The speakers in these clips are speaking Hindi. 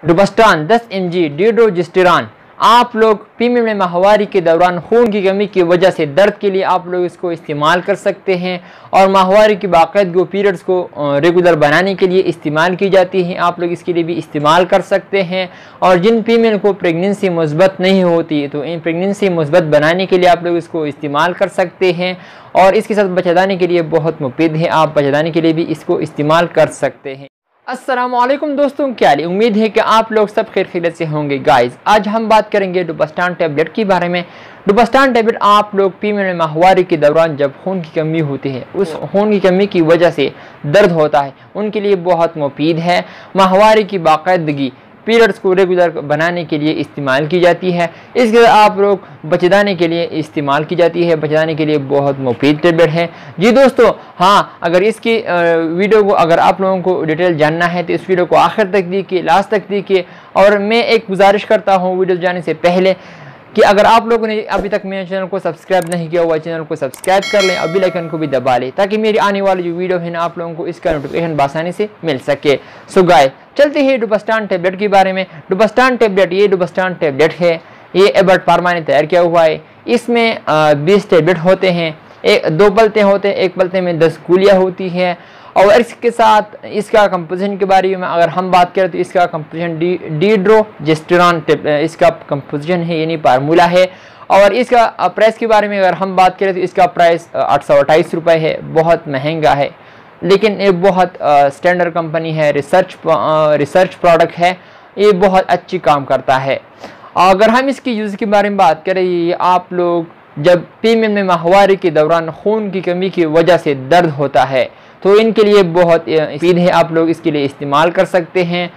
डुबस्टान 10 mg डिड्रोजिस्टेरान आप लोग फीमेल में माहवारी के दौरान खून की कमी की वजह से दर्द के लिए आप लोग इसको इस्तेमाल कर सकते हैं और माहवारी की बाकायदगी पीरियड्स को रेगुलर बनाने के लिए इस्तेमाल की जाती है। आप लोग इसके लिए भी इस्तेमाल कर सकते हैं। और जिन फीमेल को प्रेगनेंसी मुस्बत नहीं होती तो इन प्रेगनेंसी मुस्बत बनाने के लिए आप लोग इसको इस्तेमाल कर सकते हैं और इसके साथ बच्चेदानी के लिए बहुत मुफीद है। आप बच्चेदानी के लिए भी इसको इस्तेमाल कर सकते हैं। अस्सलामुअलैकुम दोस्तों, क्या हाल है? उम्मीद है कि आप लोग सब खैरियत से होंगे। गाइस, आज हम बात करेंगे डुबस्टान टैबलेट के बारे में। डुबस्टान टैबलेट आप लोग फीमेल में माहवारी के दौरान जब खून की कमी होती है, उस खून की कमी की वजह से दर्द होता है, उनके लिए बहुत मुफीद है। माहवारी की बाकायदगी पीरियड्स को रेगुलर बनाने के लिए इस्तेमाल की जाती है। इसके आप लोग बच्चेदानी के लिए इस्तेमाल की जाती है। बच्चेदानी के लिए बहुत मुफीद टैबलेट है। जी दोस्तों, हाँ, अगर इसकी वीडियो को अगर आप लोगों को डिटेल जानना है तो इस वीडियो को आखिर तक देखिए, लास्ट तक देखिए। और मैं एक गुजारिश करता हूँ वीडियो जाने से पहले कि अगर आप लोगों ने अभी तक मेरे चैनल को सब्सक्राइब नहीं किया हुआ, चैनल को सब्सक्राइब कर लें, अभी लाइकन को भी दबा लें ताकि मेरी आने वाली जो वीडियो है ना आप लोगों को इसका नोटिफिकेशन आसानी से मिल सके। सो गाइस, चलते हैं डुबस्टान टैबलेट के बारे में। डुबस्टान टैबलेट, ये डुबस्टान टैबलेट है, ये एबर्ट फार्मा ने तैयार किया हुआ है। इसमें 20 टैबलेट होते हैं, 2 पलते होते हैं, एक पलते में 10 गोलियाँ होती हैं। और इसके साथ इसका कंपोजिशन के बारे में अगर हम बात करें तो इसका कंपोजिशन डिड्रोजिस्टेरान इसका कंपोजिशन है, यानी फार्मूला है। और इसका प्राइस के बारे में अगर हम बात करें तो इसका प्राइस 828 रुपये है। बहुत महंगा है, लेकिन ये बहुत स्टैंडर्ड कंपनी है, रिसर्च प्रोडक्ट है, ये बहुत अच्छी काम करता है। अगर हम इसकी यूज़ के बारे में बात करें, ये आप लोग जब फीमेल में माहवारी के दौरान खून की कमी की वजह से दर्द होता है तो इनके लिए बहुत मुफीद है। आप लोग इसके लिए इस्तेमाल कर सकते हैं।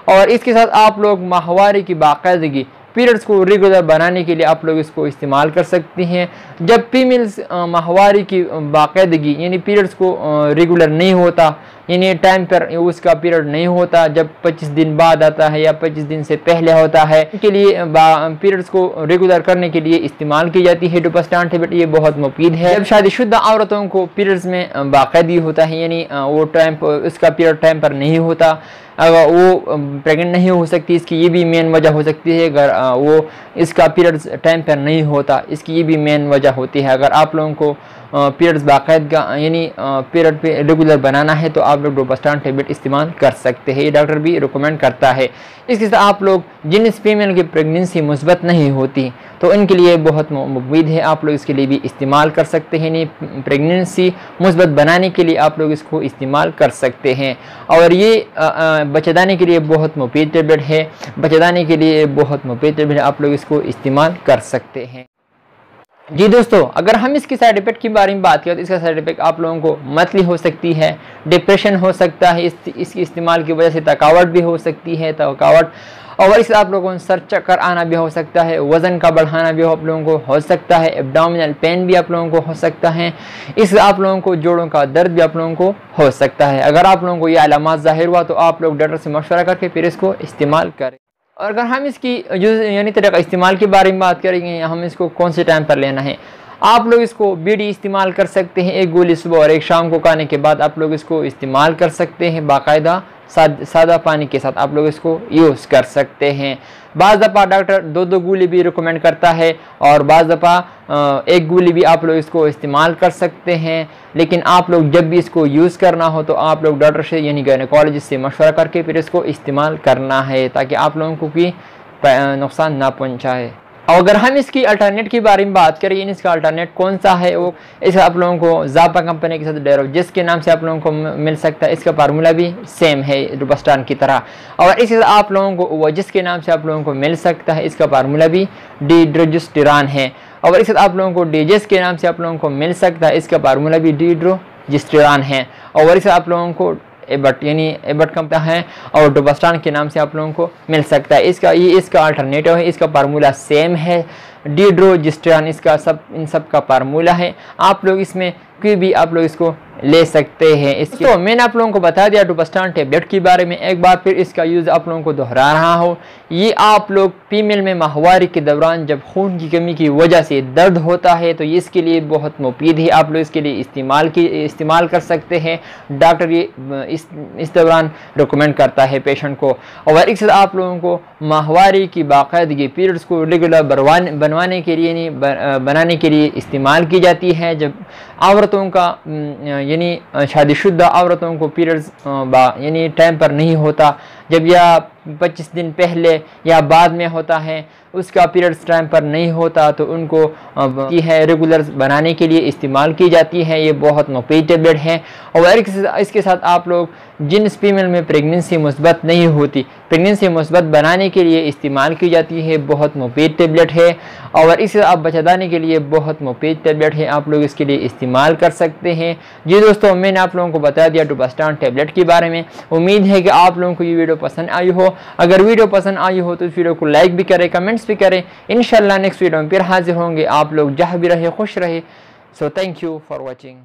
और इसके साथ आप लोग माहवारी की बाकायदगी पीरियड्स को रेगुलर बनाने के लिए आप लोग इसको इस्तेमाल कर सकते हैं। जब फीमेल्स माहवारी की बाकायदगी यानी पीरियड्स को रेगुलर नहीं होता, यानी टाइम पर उसका पीरियड नहीं होता, जब 25 दिन बाद आता है या 25 दिन से पहले होता है, इनके लिए पीरियड्स को रेगुलर करने के लिए इस्तेमाल की जाती है डुबस्टान टैबलेट। ये बहुत मुफीद है। जब शादीशुदा औरतों को पीरियड्स में बाकायदगी होता है, यानी वो टाइम पर उसका पीरियड टाइम पर नहीं होता, अगर वो प्रेग्नेंट नहीं हो सकती, इसकी ये भी मेन वजह हो सकती है। अगर वो इसका पीरियड्स टाइम पर नहीं होता, इसकी ये भी मेन वजह होती है। अगर आप लोगों को पीरियड्स बाकायदगा यानी पीरियड पे रेगुलर बनाना है तो आप लोग डुबस्टान टैबलेट इस्तेमाल कर सकते हैं। ये डॉक्टर भी रिकमेंड करता है। इसके साथ आप लोग जिन फीमेल की प्रेगनेंसी मुस्बत नहीं होती तो इनके लिए बहुत मुफीद है। आप लोग इसके लिए भी इस्तेमाल कर सकते हैं। यानी प्रेगनेंसी मुस्बत बनाने के लिए आप लोग इसको इस्तेमाल कर सकते हैं। और ये बच्चेदानी के लिए बहुत मुफीद टैबलेट है। बच्चेदानी के लिए बहुत मुफीद टैबलेट है, आप लोग इसको इस्तेमाल कर सकते हैं। जी दोस्तों, अगर हम इसकी साइड इफेक्ट के बारे में बात करें तो इसका साइड इफेक्ट आप लोगों को मतली हो सकती है, डिप्रेशन हो सकता है, इसके इस्तेमाल की वजह से थकावट भी हो सकती है, थकावट। और इससे आप लोगों को सर चक्कर आना भी हो सकता है, वज़न का बढ़ाना भी आप लोगों को हो सकता है, एब्डोमिनल पेन भी आप लोगों को हो सकता है। इससे आप लोगों को जोड़ों का दर्द भी आप लोगों को हो सकता है। अगर आप लोगों को ये अलामात ज़ाहिर हुआ तो आप लोग डॉक्टर से मशवरा करके फिर इसको इस्तेमाल करें। और अगर हम इसकी यूज़ यानी तरीका इस्तेमाल के बारे में बात करेंगे, हम इसको कौन से टाइम पर लेना है, आप लोग इसको बीडी इस्तेमाल कर सकते हैं। 1 गोली सुबह और 1 शाम को खाने के बाद आप लोग इसको इस्तेमाल कर सकते हैं। बाकायदा सादा पानी के साथ आप लोग इसको यूज़ कर सकते हैं। बाज़ दफ़ा डॉक्टर 2 गोली भी रिकमेंड करता है और बाज़ दफ़ा 1 गोली भी आप लोग इसको इस्तेमाल कर सकते हैं। लेकिन आप लोग जब भी इसको यूज़ करना हो तो आप लोग डॉक्टर से यानी गायनेकोलॉजिस्ट से मशवरा करके फिर इसको इस्तेमाल करना है ताकि आप लोगों को भी नुकसान ना पहुँचाए। और अगर हम इसकी अल्टरनेट के बारे में बात करें, यानी इसका अल्टरनेट कौन सा है, वो इस आप लोगों को ज़ापा कंपनी के साथ डेरोजिस के नाम से आप लोगों को मिल सकता है। इसका फार्मूला भी सेम है डुबस्टान की तरह। और इसी आप लोगों को ओवजिस के नाम से आप लोगों को मिल सकता है। इसका फार्मूला भी डिड्रोजिस्टेरान है। और इस आप लोगों को डीजेस के नाम से आप लोगों को मिल सकता है। इसका फार्मूला भी डिड्रोजिस्टेरान है। और इस आप लोगों को एबर्ट यानी एबर्ट कंपनी है और डुबस्टान के नाम से आप लोगों को मिल सकता है। इसका अल्टरनेटिव है। इसका फार्मूला सेम है, डिड्रोजिस्टेरॉन इसका इन सब का फार्मूला है। आप लोग इसमें कोई भी आप लोग इसको ले सकते हैं। इसकी तो मैंने आप लोगों को बता दिया टुबस्टान टेबलेट के बारे में, एक बार फिर इसका यूज़ आप लोगों को दोहरा रहा हो। ये आप लोग फीमेल में माहवारी के दौरान जब खून की कमी की वजह से दर्द होता है तो ये इसके लिए बहुत मुफीद है, आप लोग इसके लिए इस्तेमाल कर सकते हैं। डॉक्टर ये इस दौरान रिकमेंड करता है पेशेंट को। और इससे आप लोगों को माहवारी की बाकायदगी पीरियड्स को रेगुलर बनाने के लिए इस्तेमाल की जाती है। जब औरतों का यानी शादीशुदा औरतों को पीरियड्स यानी टाइम पर नहीं होता, जब या 25 दिन पहले या बाद में होता है, उसका पीरियड्स टाइम पर नहीं होता तो उनको की है रेगुलर बनाने के लिए इस्तेमाल की जाती है। ये बहुत मुफीद टेबलेट है। और इसके साथ आप लोग जिन फीमेल में प्रेगनेंसी मुस्बत नहीं होती, प्रेगनेंसी मुस्बत बनाने के लिए इस्तेमाल की जाती है। बहुत मुफीद टेबलेट है और इससे आप बचाने के लिए बहुत मुफीद टेबलेट है, आप लोग इसके लिए इस्तेमाल कर सकते हैं। जी दोस्तों, मैंने आप लोगों को बता दिया टुबस्टान टेबलेट के बारे में। उम्मीद है कि आप लोगों को ये वीडियो पसंद आई हो। अगर वीडियो पसंद आई हो तो इस वीडियो को लाइक भी करें, कमेंट्स भी करें। इंशाल्लाह नेक्स्ट वीडियो में फिर हाजिर होंगे। आप लोग जहाँ भी रहे खुश रहे। So thank you for watching.